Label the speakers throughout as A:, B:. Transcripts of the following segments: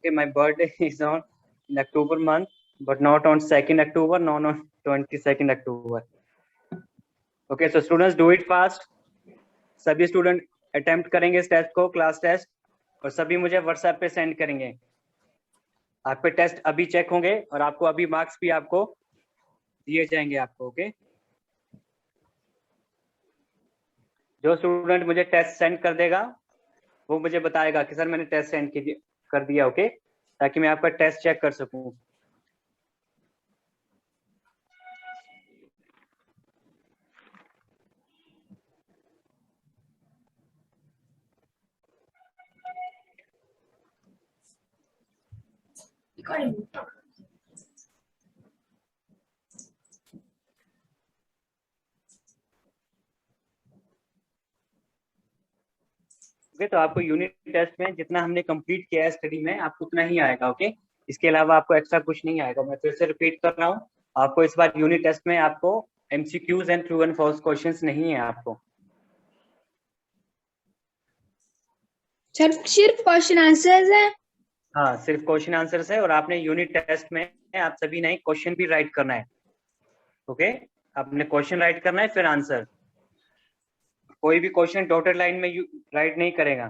A: Okay, my birthday is on in October month, but not on 2nd October, not on 22nd October. Okay, so students do it fast. सभी student attempt करेंगे इस test को, class test, और सभी मुझे WhatsApp पे send करेंगे. आपके टेस्ट अभी चेक होंगे और आपको अभी मार्क्स भी आपको दिए जाएंगे आपको. ओके, जो स्टूडेंट मुझे टेस्ट सेंड कर देगा वो मुझे बताएगा कि सर मैंने टेस्ट सेंड कर दिया. ओके, ताकि मैं आपका टेस्ट चेक कर सकूं. ओके, तो आपको यूनिट टेस्ट में जितना हमने कंप्लीट किया है स्टडी में, आपको उतना ही आएगा. ओके, इसके अलावा आपको एक्स्ट्रा कुछ नहीं आएगा. मैं फिर से रिपीट कर रहा हूँ, आपको इस बार यूनिट टेस्ट में आपको MCQs and true and false questions नहीं है आपको.
B: सर सिर्फ क्वेश्चन आंसर्स है?
A: हाँ, सिर्फ क्वेश्चन आंसर्स है. और आपने यूनिट टेस्ट में आप सभी ने क्वेश्चन भी राइट करना है. ओके, आपने क्वेश्चन राइट करना है फिर आंसर. कोई भी क्वेश्चन डॉटेड लाइन में राइट नहीं करेगा.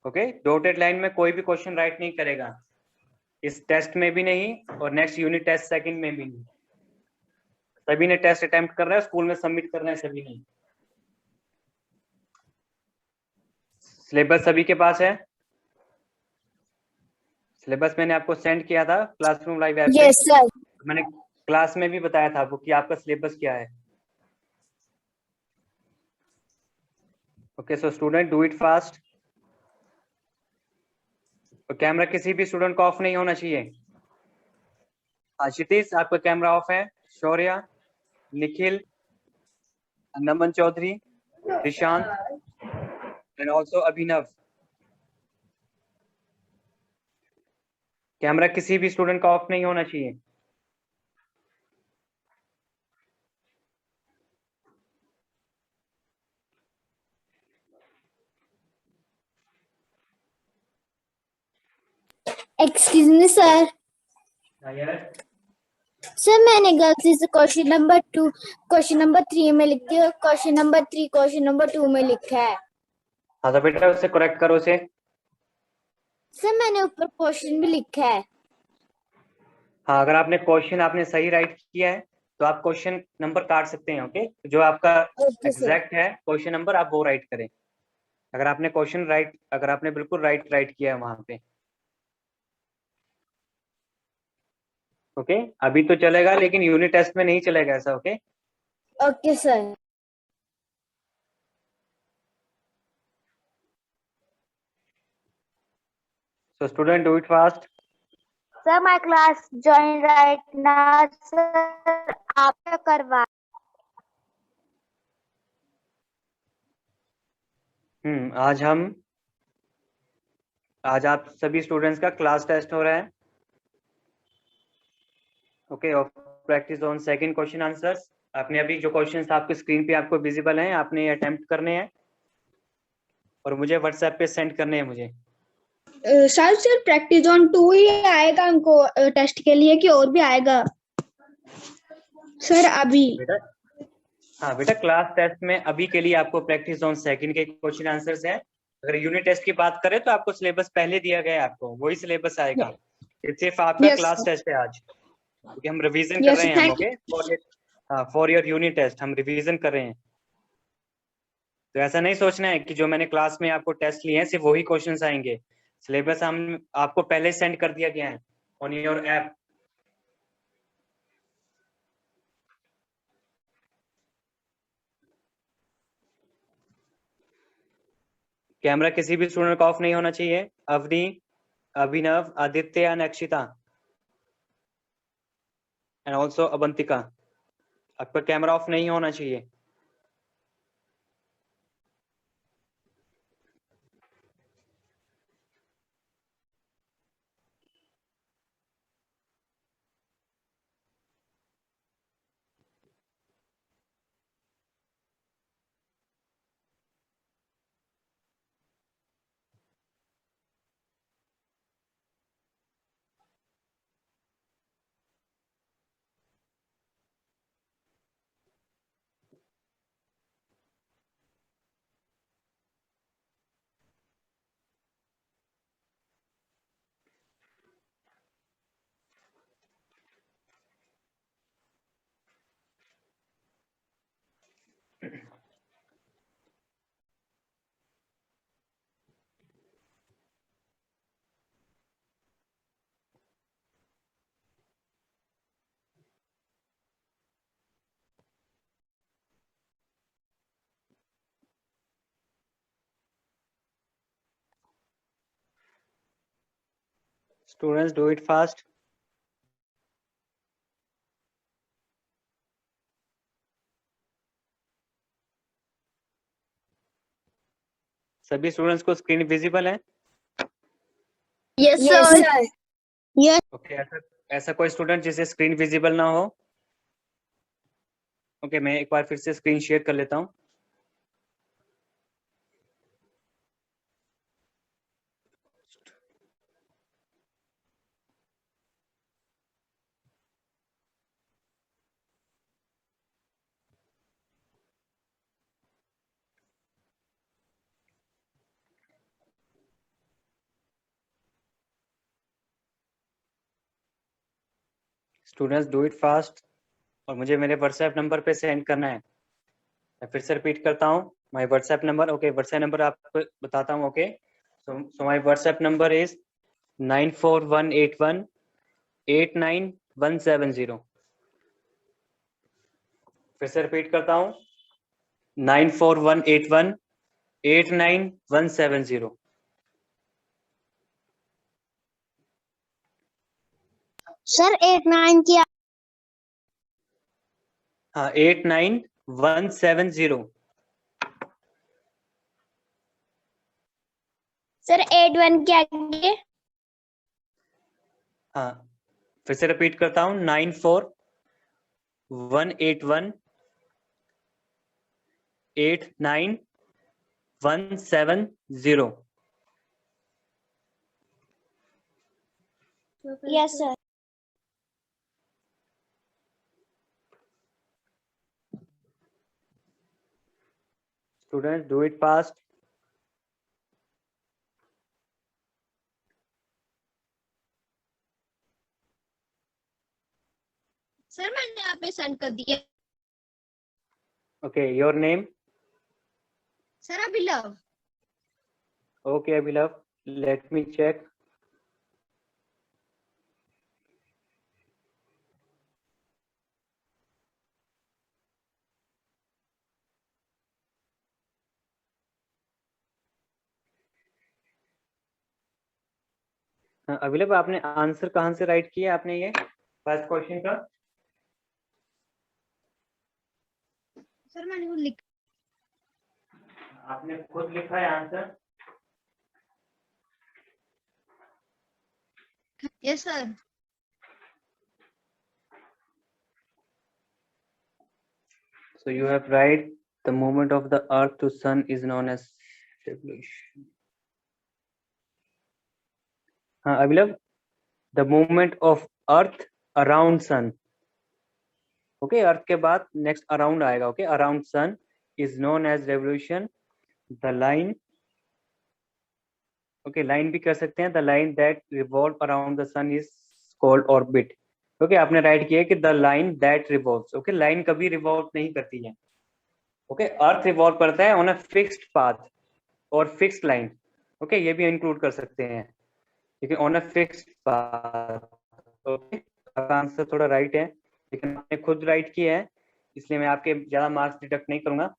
A: ओके, डॉटेड लाइन में कोई भी क्वेश्चन राइट नहीं करेगा, इस टेस्ट में भी नहीं और नेक्स्ट यूनिट टेस्ट सेकंड में भी नहीं. सभी ने टेस्ट अटेम्प्ट करना है, स्कूल में सबमिट करना है सभी ने. सिलेबस सभी के पास है? सिलेबस मैंने आपको सेंड किया था क्लासरूम लाइव ऐप पे.
B: Yes sir.
A: मैंने क्लास में भी बताया था आपको कि आपका सिलेबस क्या है. Okay, so student do it fast. तो कैमरा किसी भी स्टूडेंट को ऑफ नहीं होना चाहिए. आशीष आपका कैमरा ऑफ है. Shaurya, Nikhil, Naman Chaudhary, Nishant and also Abhinav. Camera किसी भी स्टूडेंट का ऑफ नहीं होना चाहिए.
B: Excuse me sir. सर मैंने गलती से क्वेश्चन नंबर 2 क्वेश्चन नंबर 3 में लिख दिया, क्वेश्चन नंबर 3 क्वेश्चन नंबर 2 में लिखा है.
A: हाँ, तो बेटा उसे करेक्ट करो उसे.
B: सर मैंने ऊपर क्वेश्चन भी लिखा है.
A: हाँ, अगर आपने क्वेश्चन आपने सही राइट किया है तो आप क्वेश्चन नंबर काट सकते हैं. ओके, जो आपका
B: ओके सर.
A: एग्जैक्ट है क्वेश्चन नंबर आप वो राइट करें. अगर आपने क्वेश्चन राइट, अगर आपने बिल्कुल राइट किया है वहां पे. ओके, अभी तो चलेगा लेकिन यूनिट टेस्ट में नहीं चलेगा ऐसा. Okay,
B: okay sir.
A: So student do it fast.
C: Sir my class join right now sir. आप करवा.
A: आज आप सभी स्टूडेंट्स का क्लास टेस्ट हो रहा है. ओके, और practice on second question answers. आपने अभी जो क्वेश्चंस आपके स्क्रीन पे आपको विजिबल हैं, आपने अटेम्प्ट करने हैं और मुझे व्हाट्सएप पे सेंड करने हैं मुझे.
B: सर सिर्फ प्रैक्टिस ऑन 2 ही आएगा हमको टेस्ट के लिए कि और भी आएगा सर अभी?
A: बेटा, हाँ बेटा, क्लास टेस्ट में अभी के लिए आपको प्रैक्टिस ऑन सेकंड के क्वेश्चन आंसर्स हैं. अगर यूनिट टेस्ट की बात करें तो आपको सिलेबस पहले दिया गया है, आपको वही सिलेबस आएगा. ये सिर्फ आपका क्लास टेस्ट है आज, क्योंकि हम रिवीजन कर रहे हैं. हम okay for your unit test हम रिवीजन कर रहे हैं. तो ऐसा नहीं सोचना है कि जो मैंने क्लास में आपको टेस्ट लिए हैं सिर्फ वही क्वेश्चंस आएंगे. सिलेबस हम आपको पहले सेंड कर दिया गया है ऑन योर ऐप. कैमरा किसी भी स्टूडेंट का ऑफ नहीं होना चाहिए. Avni, Abhinav, Aditya and Akshita and also Avantika, आपका कैमरा ऑफ नहीं होना चाहिए. Students, do it fast. सभी स्टूडेंट्स को स्क्रीन विजिबल है?
B: Yes,
C: Yes,
B: sir.
C: sir.
A: Okay, ऐसा कोई स्टूडेंट जिसे स्क्रीन विजिबल ना हो? ओके, मैं एक बार फिर से स्क्रीन शेयर कर लेता हूं। स्टूडेंट्स, डू इट फास्ट और मुझे मेरे व्हाट्सएप नंबर पे सेंड करना है। मैं फिर से रिपीट करता हूँ, my WhatsApp number. Okay, WhatsApp number आपको बताता हूँ। Okay, so my WhatsApp number is 9418189170। फिर से रिपीट करता हूँ, 9418189170।
C: Sir, 8-9 की
A: हाँ, 89170।
C: सर 8-1 के आगे
A: हाँ, फिर से रिपीट करता हूँ, 9418189170।
C: Yes, sir.
A: Students, do it fast.
B: Sir मैंने यहाँ पे सेंड कर दिया।
A: Okay, your name?
B: Sir Abhilav.
A: Okay, Abhinav, let me check. हाँ, अभिनव, आपने आंसर कहाँ से राइट किया आपने ये फर्स्ट क्वेश्चन का?
B: सर मैंने वो लिखा।
A: आपने खुद लिखा है answer?
B: Yes sir.
A: So you have right. The movement of the Earth to Sun is known as revolution. हाँ अभिनव, the movement of Earth around Sun. Okay, Earth के बाद next around आएगा. Okay, around Sun is known as revolution. The line. Okay, line भी कर सकते हैं. The line that revolve around the sun is called orbit. Okay, आपने write किया कि the line that revolves. Okay, line कभी revolve नहीं करती है. Okay, अर्थ रिवॉल्व करता है ऑन अ फिक्स्ड पाथ और फिक्स्ड लाइन. ओके, ये भी इंक्लूड कर सकते हैं, लेकिन on a fixed path. Okay, आपका आंसर थोड़ा राइट है, लेकिन आपने खुद राइट किया है, इसलिए मैं आपके ज्यादा मार्क्स डिडक्ट नहीं करूंगा.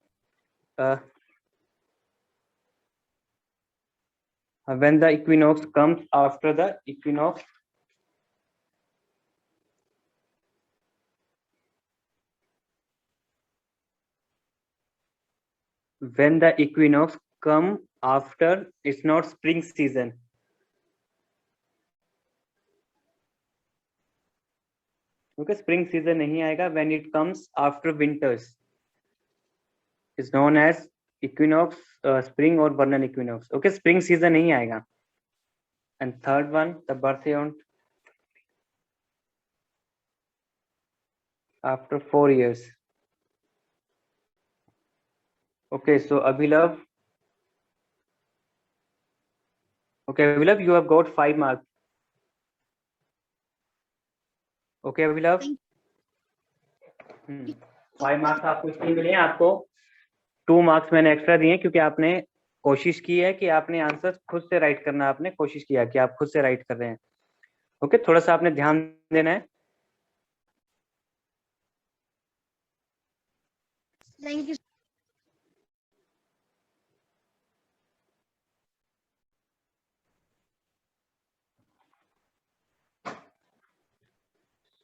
A: When the equinox comes after the equinox, when the equinox come after, it's not spring season. Okay, spring season नहीं आएगा. when it comes after winters is known as equinox, spring or vernal equinox. Okay, spring season नहीं आएगा. And third one, the birthday on after 4 years. Okay, so Abhilav. Okay, Abhilav, you have got 5 marks. Okay, Abhilav. 5 marks आपको इसलिए मिले हैं. आपको 2 marks मैंने extra दिए क्योंकि आपने कोशिश की है कि आपने आंसर खुद से राइट करना. आपने कोशिश किया कि आप खुद से राइट कर रहे हैं. ओके, थोड़ा सा आपने ध्यान देना है.
B: Thank you.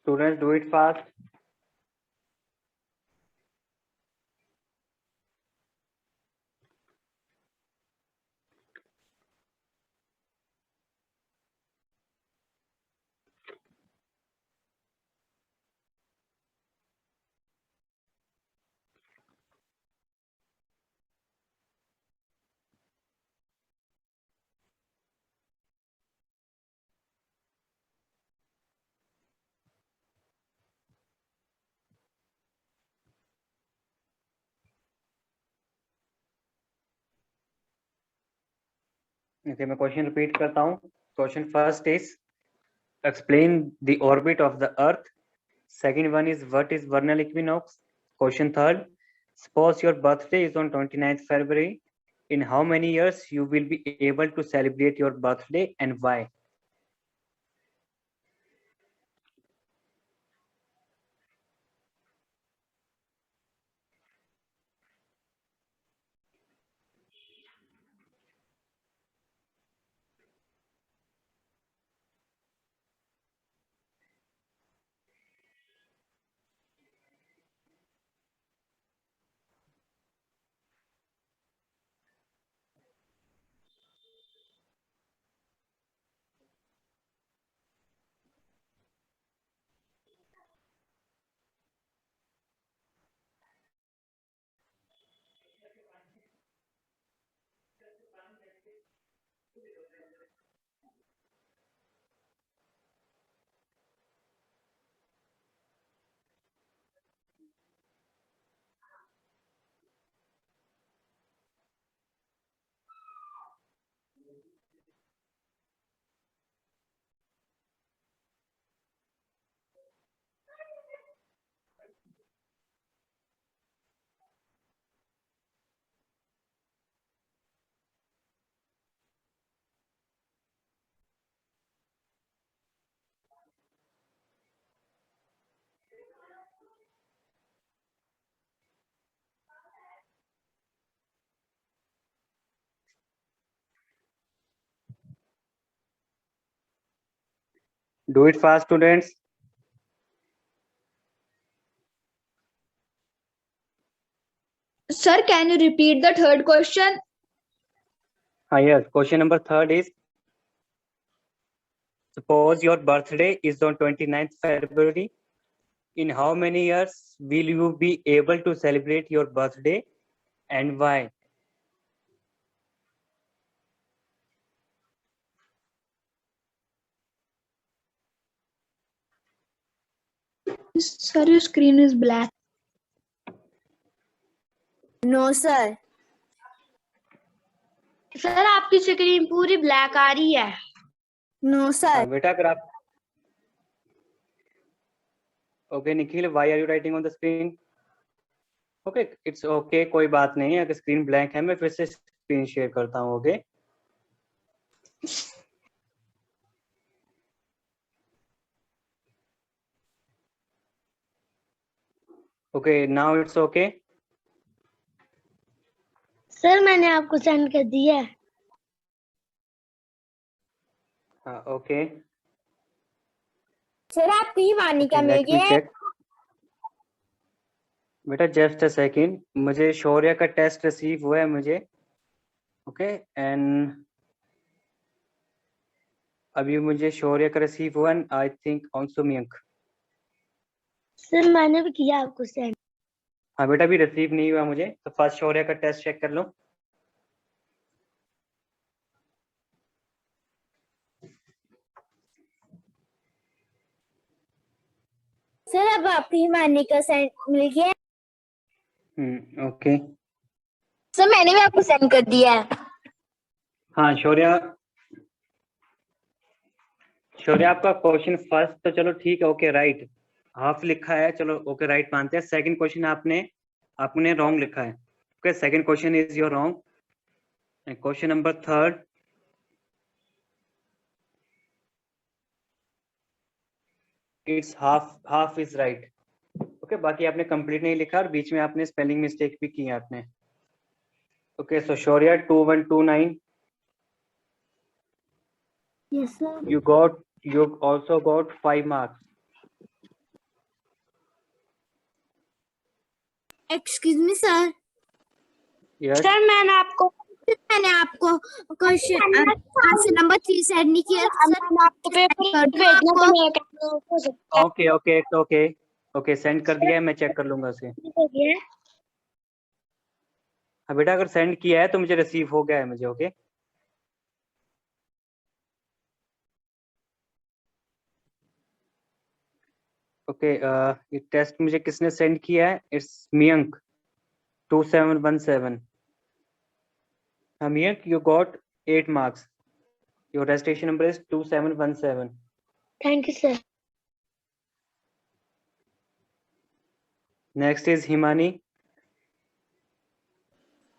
A: Students, do it fast. Okay, मैं क्वेश्चन रिपीट करता हूँ. Question first is explain the orbit of the earth. Second one is what is vernal equinox. Question third, suppose your birthday is on 29th February. In how many years you will be able to celebrate your birthday and why? Do it fast, students.
D: Sir, can you repeat the third question?
A: Yes. Question number third is, suppose your birthday is on 29th February. In how many years will you be able to celebrate your birthday and why?
D: Sir, your screen is black.
B: No, sir.
C: Sir आपकी screen पूरी black आ रही है.
B: No, sir.
A: बेटा अगर आप Okay, Nikhil, why are you writing on the screen? Okay, it's okay, कोई बात नहीं. अगर स्क्रीन ब्लैंक है मैं फिर से स्क्रीन शेयर करता हूँ. Okay okay now it's okay.
C: Sir मैंने आपको सेंड कर दिया है.
A: हाँ ओके.
B: सर आपकी वानी का मिल
A: लेट मी
B: गया.
A: चेक. बेटा जस्ट अ सेकंड, मुझे शौर्य का टेस्ट रिसीव हुआ है मुझे. ओके एंड अभी मुझे शौर्य का रिसीव हुआ and I think also Mayank.
C: Sir मैंने भी किया आपको सेंड.
A: हाँ बेटा भी रिसीव नहीं हुआ मुझे, तो फर्स्ट शौर्य का टेस्ट चेक कर लो.
B: सर अब आपकी वानी का सेंड मिल गया.
A: ओके.
B: सर मैंने भी आपको सेंड कर दिया है.
A: हाँ शौर्य आपका क्वेश्चन फर्स्ट तो चलो ठीक है. ओके राइट, हाफ लिखा है, चलो ओके राइट मानते हैं. सेकंड क्वेश्चन आपने रॉन्ग लिखा है. Okay second question is your wrong. Question number third, it's half is right. Okay बाकी आपने कंप्लीट नहीं लिखा और बीच में आपने स्पेलिंग मिस्टेक भी की है आपने. Okay so Shaurya 2129.
B: Yes, sir.
A: You also got 5 marks.
B: Excuse me sir,
A: yes
C: sir
B: मैंने आपको क्वेश्चन आंसर नंबर 3 सेंड नहीं किया सर।
C: मैंने आपको पेपर
B: कर दूं
C: भेजना तो
B: आपको?
C: मैं कैसे हो सकता
A: okay okay okay okay send कर दिया है, मैं चेक कर लूंगा उसे।
C: है?
A: हाँ बेटा, अगर सेंड किया है तो मुझे रिसीव हो गया है मुझे। ओके ओके ये टेस्ट मुझे किसने सेंड किया है? इट्स मियंक 2717। हाँ Mayank, you got 8 marks. Your registration number is 2717।
C: Thank you sir.
A: Next is Himani.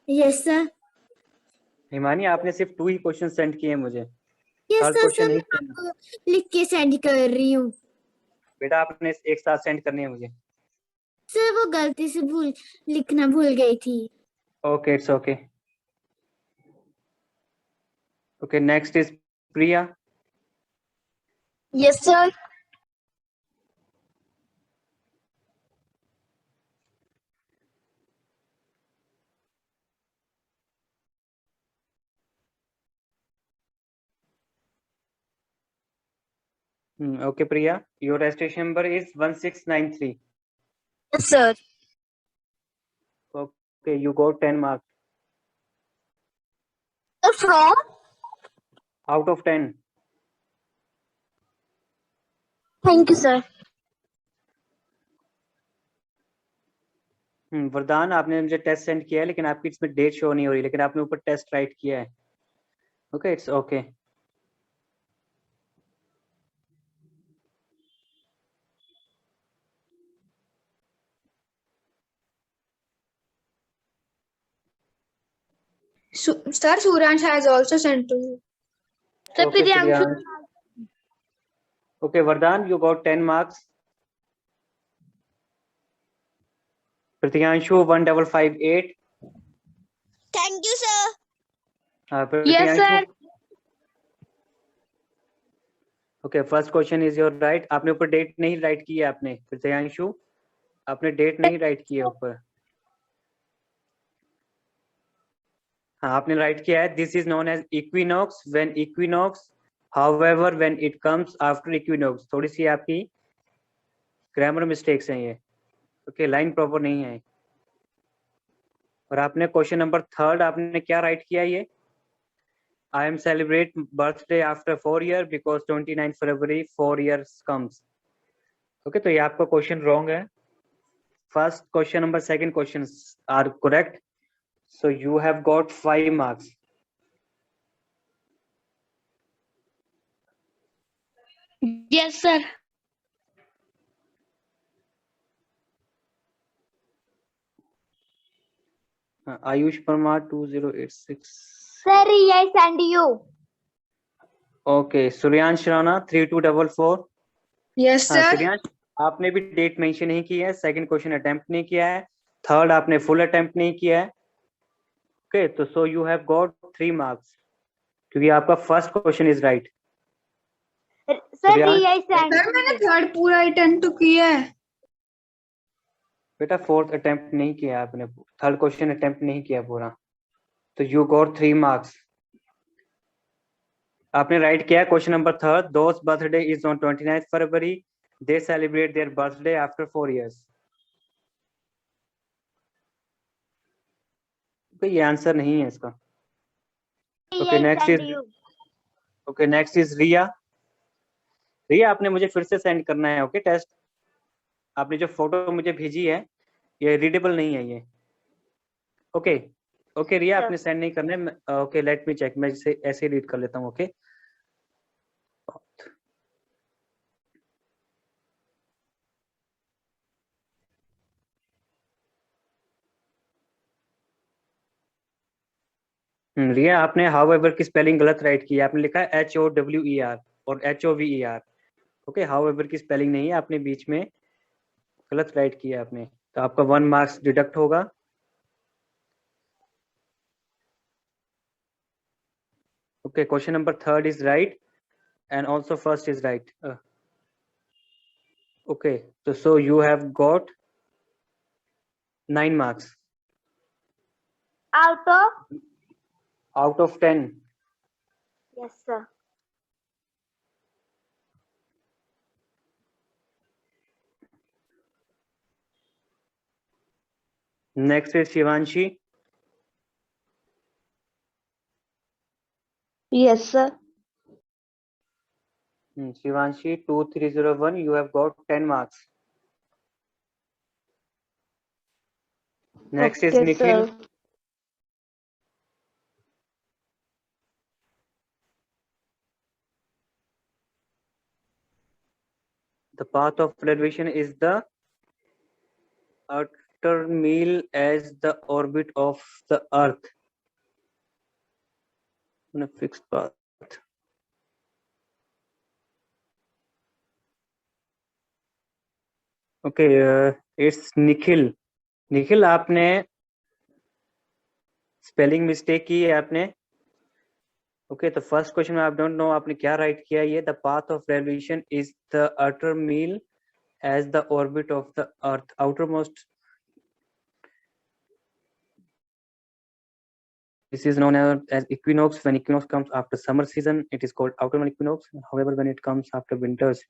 B: Yes sir.
A: Himani, आपने सिर्फ 2 ही क्वेश्चन सेंड किए हैं मुझे,
B: yes
A: third
B: sir,
A: question
B: sir
A: नहीं
B: मैं
A: करना।
B: आपको लिख के सेंड कर रही हूँ।
A: बेटा आपने एक साथ सेंड करनी है मुझे।
B: सर वो गलती से लिखना भूल गई थी।
A: Okay it's okay. Okay next is Priya.
C: Yes sir.
A: Okay Priya, your registration number is 1693.
C: Yes sir.
A: Okay, you got 10 marks
C: from
A: out of 10.
C: Thank you sir.
A: वरदान, आपने मुझे टेस्ट सेंड किया है लेकिन आपकी इसमें डेट शो नहीं हो रही, लेकिन आपने ऊपर टेस्ट राइट किया है। Okay it's okay.
D: Sir, Suryansh has also sent to you.
C: Sir
A: Okay
C: Priyanshu.
A: Okay Vardhan, you got 10 marks. Prityanshu 1558.
C: Thank you sir. Yes
A: Prityanshu.
C: Sir.
A: Okay, first question is your right. आपने ऊपर date नहीं right की है आपने प्रियांशु, आपने date नहीं right की है ऊपर। हाँ आपने राइट किया है, this is known as equinox when equinox, however when it comes after equinox. थोड़ी सी आपकी ग्रामर मिस्टेक्स हैं ये। ओके लाइन प्रॉपर नहीं है। और आपने क्वेश्चन नंबर 3 आपने क्या राइट किया? ये I am celebrate birthday after 4 year because 29 फरवरी 4 ईयर्स कम्स। ओके तो ये आपका क्वेश्चन रॉन्ग है। First question number second question are correct, so you have got 5 marks.
C: Yes sir.
A: Ayush Parmar 2086.
C: Sir I send you.
A: Okay, Suryansh Rana 3244.
D: Yes,
A: हाँ
D: sir.
A: Suryansh, आपने भी date mention नहीं की है, सेकंड क्वेश्चन अटेम्प्ट नहीं किया है, थर्ड आपने फुल अटेम्प्ट नहीं किया है। ओके तो so you have got 3 marks क्योंकि आपका first question is right.
C: Sir I send.
D: Sir, मैंने थर्ड पूरा अटेम्प्ट तो किया है।
A: बेटा फोर्थ अटेम्प्ट नहीं किया आपने, थर्ड क्वेश्चन अटेम्प्ट नहीं किया पूरा, तो यू गॉट 3 मार्क्स। आपने राइट किया क्वेश्चन नंबर 3, दोस्त birthday is on 29 February, they celebrate their birthday after 4 years. ये आंसर नहीं है इसका। ओके नेक्स्ट इज रिया। रिया आपने मुझे फिर से सेंड करना है। ओके टेस्ट आपने जो फोटो मुझे भेजी है ये रीडेबल नहीं है ये। ओके ओके रिया आपने सेंड नहीं करना है। ओके लेट मी चेक, मैं इसे ऐसे रीड कर लेता हूँ। ओके रिया आपने हाउएवर की स्पेलिंग गलत राइट की है, आपने लिखा है HOWER और HOVER। ओके हाउएवर की स्पेलिंग नहीं है, आपने बीच में गलत राइट किया आपने, तो आपका 1 मार्क्स डिडक्ट होगा। Okay question number 3 is right and also first is right. Okay so you have got 9 marks
C: Out of?
A: out of 10.
C: Yes, sir.
A: Next is Shivanshi.
C: Yes, sir.
A: Shivanshi 2301, you have got 10 marks. Next is
C: Okay,
A: Nikhil.
C: sir.
A: The path of revolution is the outer meal as the orbit of the earth on a fixed path. Okay, it's Nikhil. Nikhil, आपने spelling mistake की है आपने. Okay, तो first question में आप don't know आपने क्या write किया. ये the path of revolution is the utter meal as the orbit of the earth, outermost. This is known as equinox. When equinox comes after summer season, it is called autumnal equinox. However, when it comes after winters,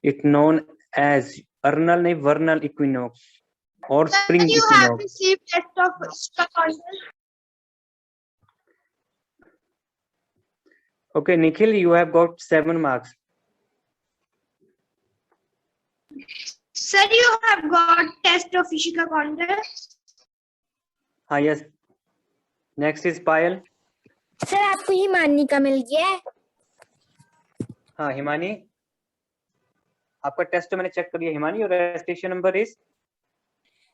A: it's known as vernal equinox or spring
D: You have
A: equinox.
D: received test of Ishika Condal.
A: Okay, Nikhil, you have got 7 marks.
D: Sir, you have got test of Ishika Condal.
A: हाँ, yes. Next is Payal.
B: Sir आपको हिमानी का मिल गया है.
A: हाँ, हिमानी, आपका test तो मैंने check कर लिया. हिमानी, और registration number is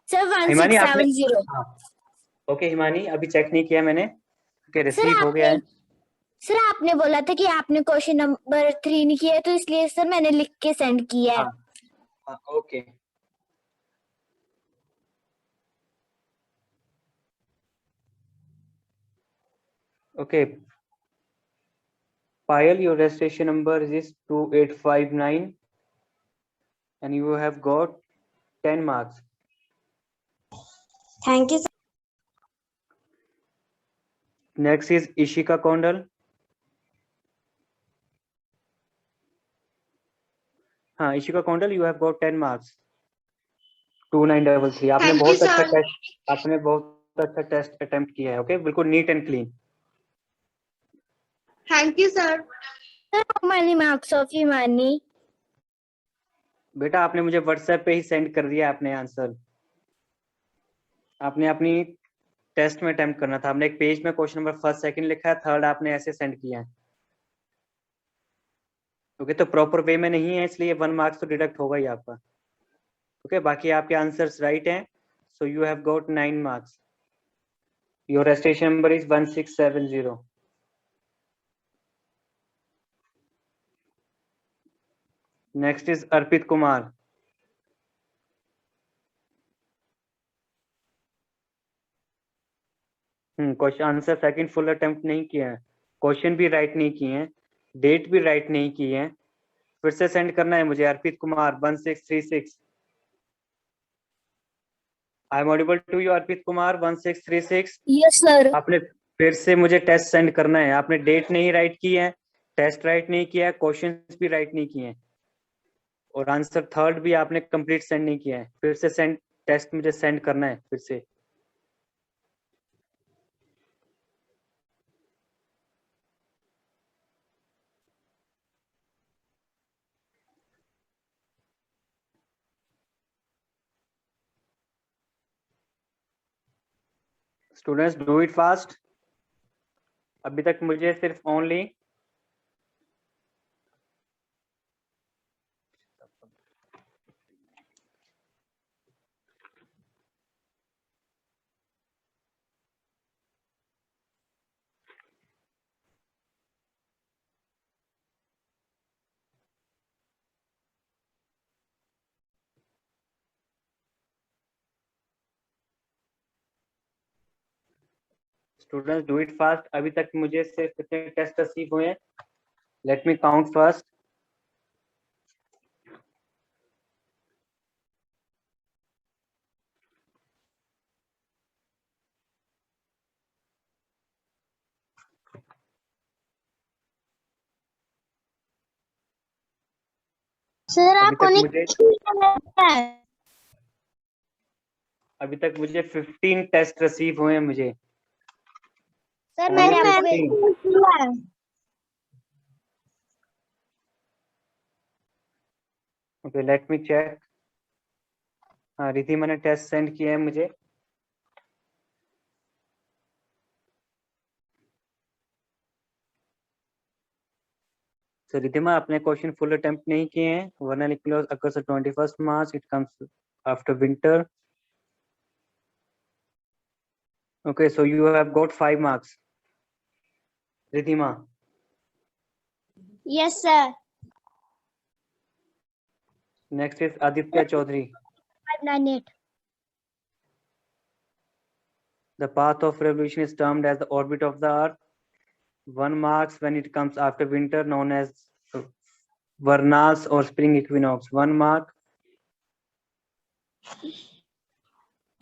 B: sir
A: Himani आपने
B: 1670.
A: ओके हिमानी, अभी चेक नहीं किया मैंने. ओके,
B: सर
A: रिसीव हो गया है.
B: सर आपने बोला था कि आपने क्वेश्चन नंबर 3 नहीं किया है, तो इसलिए सर मैंने लिख के सेंड किया है.
A: हाँ, okay. Okay, Payal, your registration number is 2859 and you have got 10 marks.
B: Thank you.
A: Next is Ishika Kondal. हाँ, Ishika Kondal, you have got 10 marks. 2933. आपने
D: Thank you,
A: बहुत अच्छा
D: sir.
A: टेस्ट, आपने बहुत अच्छा टेस्ट अटेम्प्ट किया है. ओके, बिल्कुल neat and clean.
D: Thank you, sir.
B: Sir how many marks of Himani?
A: बेटा, आपने मुझे व्हाट्सएप पे ही सेंड कर दिया आपने आंसर. आपने अपनी टेस्ट में अटेम्प्ट करना था. आपने एक पेज में क्वेश्चन नंबर फर्स्ट सेकंड लिखा है, थर्ड आपने ऐसे सेंड किया है. ओके, तो प्रॉपर वे में नहीं है, इसलिए 1 मार्क्स तो डिडक्ट होगा ही आपका. ओके, बाकी आपके आंसर्स राइट हैं, so you have got 9 marks. Your registration number is 1670. Next is Arpit Kumar. Question answer second full attempt नहीं किया है, क्वेश्चन भी राइट नहीं किए हैं, डेट भी राइट नहीं की है. फिर से सेंड करना है मुझे. Arpit Kumar 1636. I am audible to you Arpit Kumar 1636?
B: Yes sir.
A: आपने फिर से मुझे टेस्ट सेंड करना है. आपने डेट नहीं राइट की है, टेस्ट राइट नहीं किया है, क्वेश्चंस भी राइट नहीं किए हैं, और आंसर थर्ड भी आपने कंप्लीट सेंड नहीं किया है. फिर से सेंड टेस्ट मुझे सेंड करना है फिर से. Students, do it fast. अभी तक मुझे सिर्फ only students do it fast. अभी तक मुझे सिर्फ कितने टेस्ट रिसीव हुए हैं? Let me count first.
C: Sir
A: अभी
C: आपको
A: तक
C: नहीं
A: मुझे
C: है।
A: अभी तक मुझे 15 टेस्ट रिसीव हुए हैं मुझे।
C: सर
A: Only
C: मैंने
A: 15। Okay, let me check. हाँ, रिधिमा ने टेस्ट सेंड किया है मुझे। So, रिधिमा, आपने क्वेश्चन फुल अटेम्प्ट नहीं किए हैं, वरना निकलो अगर 21 March, it comes after winter. Okay, so you have got 5 marks. Ridhima.
C: Yes sir.
A: Next is Aditya Chaudhary.
C: 598।
A: The path of revolution is termed as the orbit of the Earth. 1 marks when it comes after winter, known as Varnas or spring equinox. 1 mark.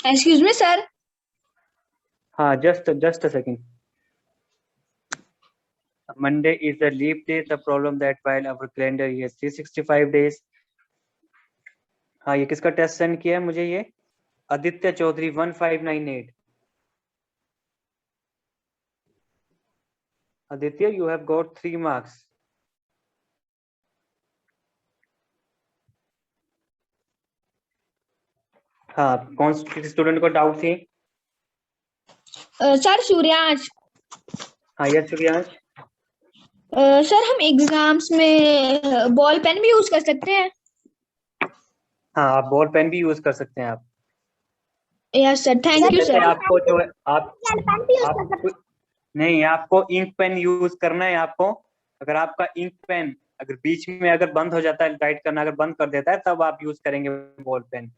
D: Excuse me, sir.
A: Just a second. Monday is a leap day. The problem that while our calendar has 365 days. हाँ, ये किसका test send किया है मुझे? ये Aditya Chaudhary 1598. Aditya, you have got 3 marks. हाँ, कौन से स्टूडेंट को डाउट थी?
D: सर सूर्यांश।
A: हाँ, यस सूर्यांश।
D: सर हम एग्जाम्स में बॉल पेन भी यूज कर सकते हैं?
A: हाँ, आप बॉल पेन भी यूज कर सकते हैं आप।
D: यस सर, थैंक यू
A: जैसे
D: सर।
A: आपको जो है नहीं, आपको इंक पेन यूज करना है आपको। अगर आपका इंक पेन अगर बीच में अगर बंद हो जाता है, राइट करना अगर बंद कर देता है, तब आप यूज करेंगे बॉल पेन।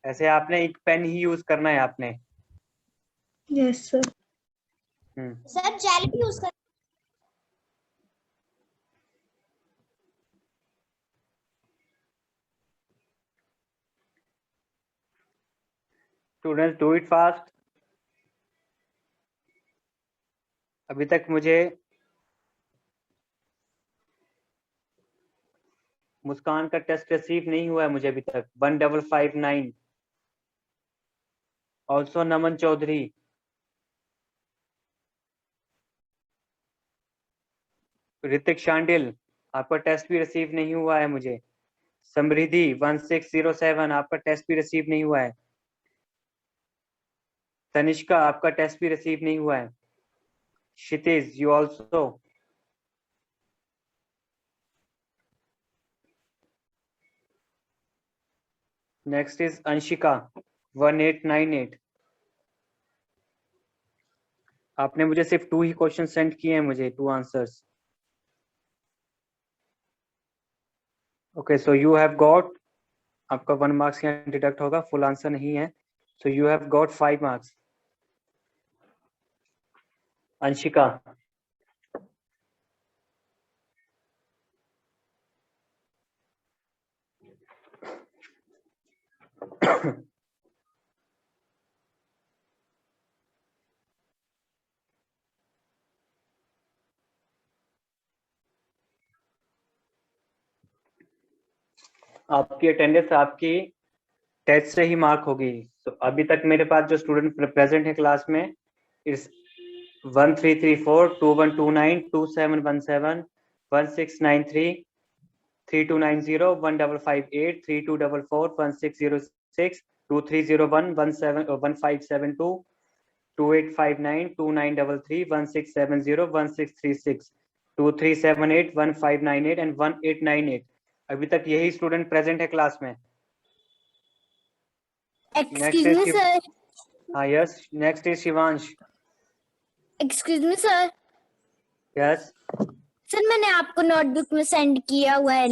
A: ऐसे आपने इंक पेन ही यूज करना है आपने।
D: Yes sir.
C: सर जेल भी यूज कर।
A: Students, do it fast. अभी तक मुझे मुस्कान का टेस्ट रिसीव नहीं हुआ है मुझे अभी तक। 1559। ऑल्सो नमन चौधरी। ऋतिक शांडिल, आपका टेस्ट भी रिसीव नहीं हुआ है मुझे। समृद्धि 1607, आपका टेस्ट भी रिसीव नहीं हुआ है। तनिष्का, आपका टेस्ट भी रिसीव नहीं हुआ है। Kshitij, you also. Next is Anshika 1898। आपने मुझे सिर्फ 2 ही क्वेश्चन सेंड किए हैं मुझे, 2 answers. Okay, so you have got, आपका 1 मार्क्स यहाँ डिडक्ट होगा, फुल आंसर नहीं है। So you have got 5 marks. Anshika. आपकी अटेंडेंस आपकी टेस्ट से ही मार्क होगी। तो अभी तक मेरे पास जो स्टूडेंट प्रेजेंट है क्लास में इस 1334, 2129, 2717, 1693, 3290, 1558, 3244, 1606, 2301, 1572, 2859, 2933, 1670, 1636, 2378, 1598 एंड 1898। अभी तक यही स्टूडेंट प्रेजेंट है क्लास में।
B: Excuse me sir.
A: हाँ, yes. Next is Shivansh.
B: Excuse me sir.
A: Yes.
B: Sir मैंने आपको नोटबुक में सेंड किया हुआ है